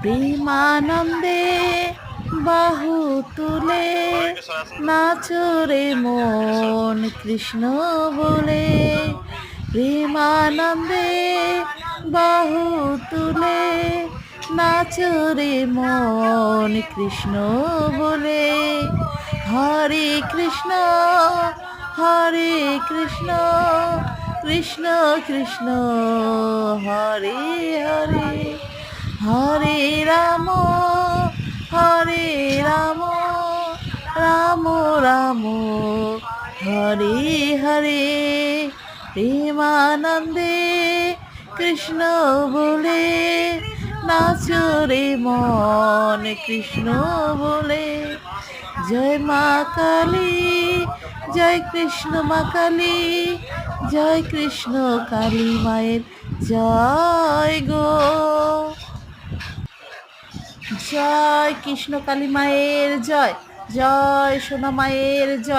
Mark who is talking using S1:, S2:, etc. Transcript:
S1: প্রেমানন্দে বাহু তুলে নাচরে মন কৃষ্ণ বলে। প্রেমানন্দে বাহু তুলে নাচরে মন কৃষ্ণ বলে। হরে কৃষ্ণ হরে কৃষ্ণ কৃষ্ণ কৃষ্ণ হরে হরে। হরে রাম হরে রাম রাম রাম হরে হরে। প্রেমানন্দে কৃষ্ণ বলে নাচরে মন কৃষ্ণ বলে। জয় মা কালী জয় কৃষ্ণ মা কালী জয় কৃষ্ণ কালী মায়ের জয় গো। জয় কৃষ্ণ কালী মায়ের জয়, জয় সোনা মায়ের জয়।